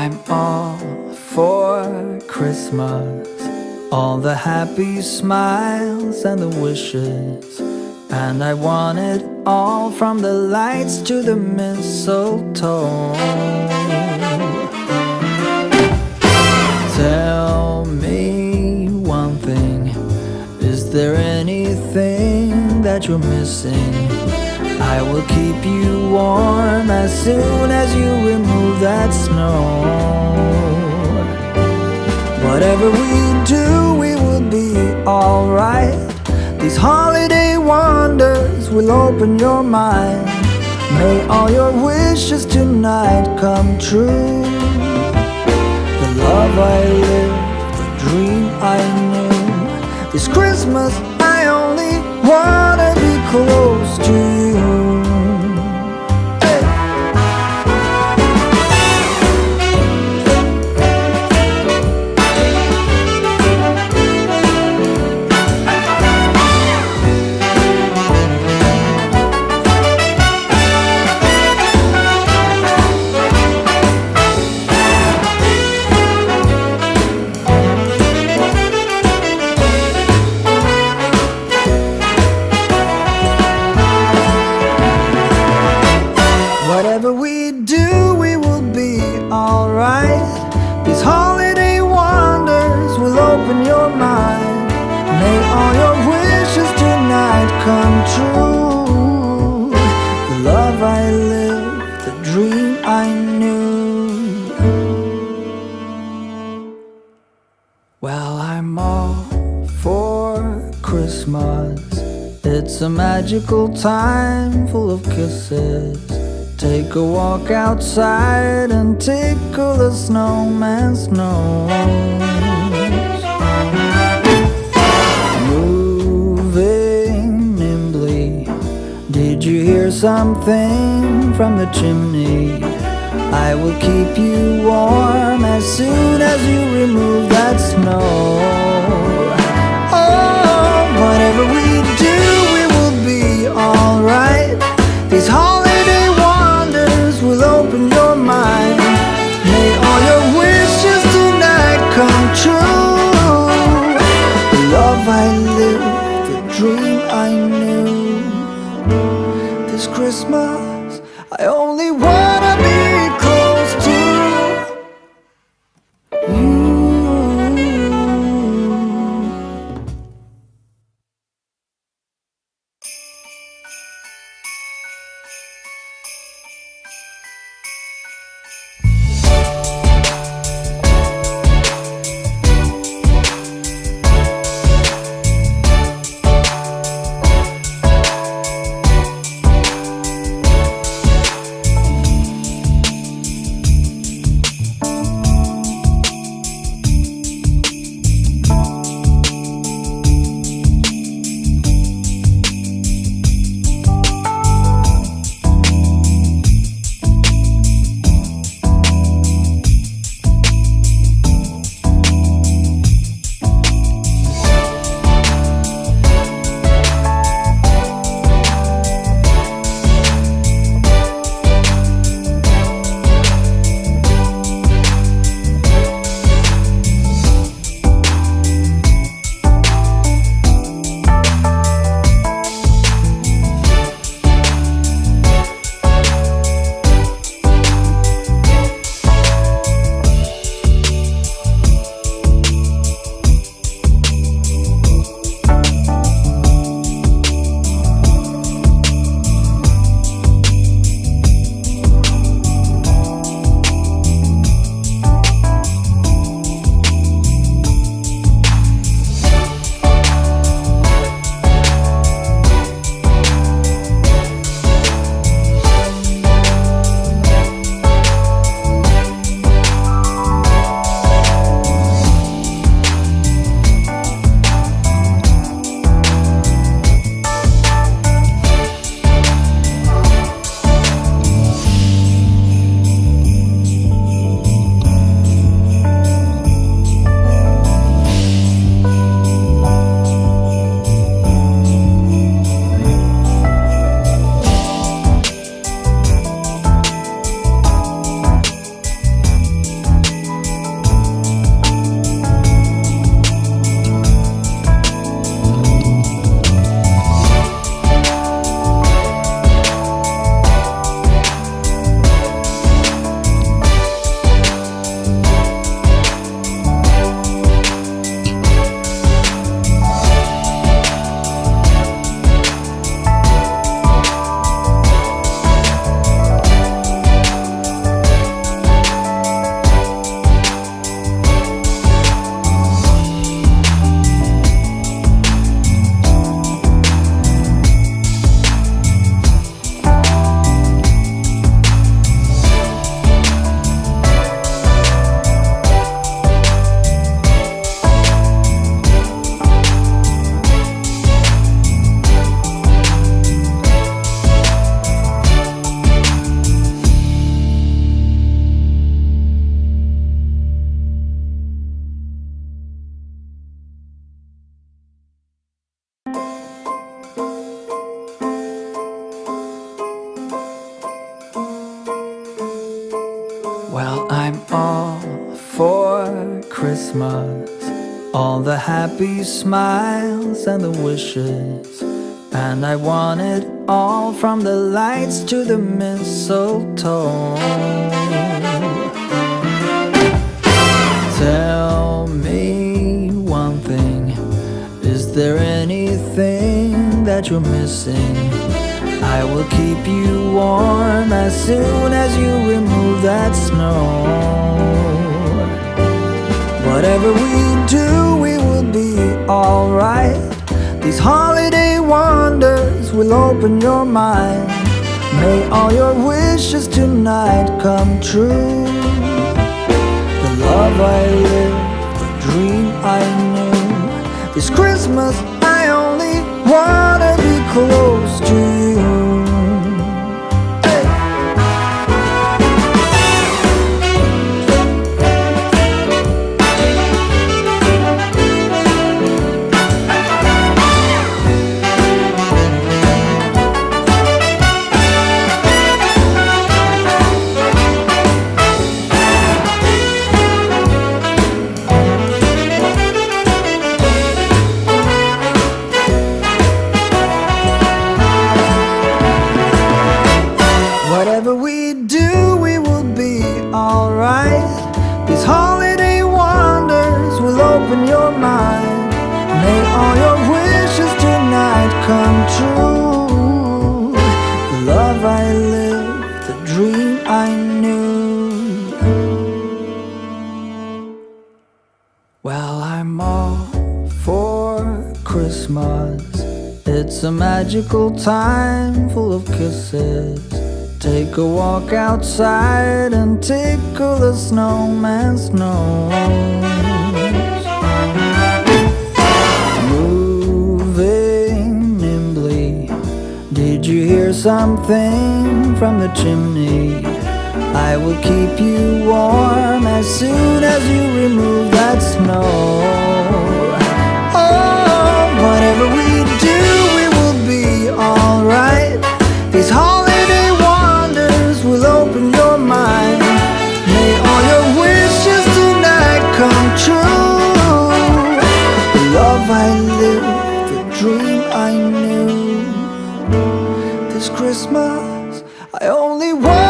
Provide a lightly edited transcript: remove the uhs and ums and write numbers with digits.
I'm all for Christmas, all the happy smiles and the wishes, and I want it all, from the lights to the mistletoe. Tell me one thing, is there anything that you're missing? I will keep you warm as soon as you remove that snow. Whatever we do, we will be alright. These holiday wonders will open your mind. May all your wishes tonight come true. The love I lived, the dream I knew. This Christmas I only wanna be close to you. Whatever we do, we will be alright. These holiday wonders will open your mind. May all your wishes tonight come true. The love I lived, the dream I knew. Well, I'm all for Christmas. It's a magical time full of kisses. Take a walk outside and tickle the snowman's nose. Moving nimbly, did you hear something from the chimney? I will keep you warm as soon as you remove that snow. Oh, whatever we do, we will be alright. These holiday wonders will open your mind. May all your wishes tonight come true. The love I lived, the dream I knew. This Christmas I only wanna be close to you. Christmas, all the happy smiles and the wishes, and I want it all, from the lights to the mistletoe. Tell me one thing, is there anything that you're missing? I will keep you warm as soon as you remove that snow. Whatever we do, we will be alright. These holiday wonders will open your mind. May all your wishes tonight come true. The love I lived, the dream I knew. This Christmas I only wanna be close to you. Whatever we do, we will be alright. These holiday wonders will open your mind. May all your wishes tonight come true. The love I lived, the dream I knew. Well, I'm all for Christmas. It's a magical time full of kisses. Take a walk outside and tickle the snowman's nose. Moving nimbly, did you hear something from the chimney? I will keep you warm as soon as you remove that snow. Oh, whatever we do, we will be alright. These holiday wonders will open your mind. May all your wishes tonight come true. The love I lived, the dream I knew. This Christmas I only want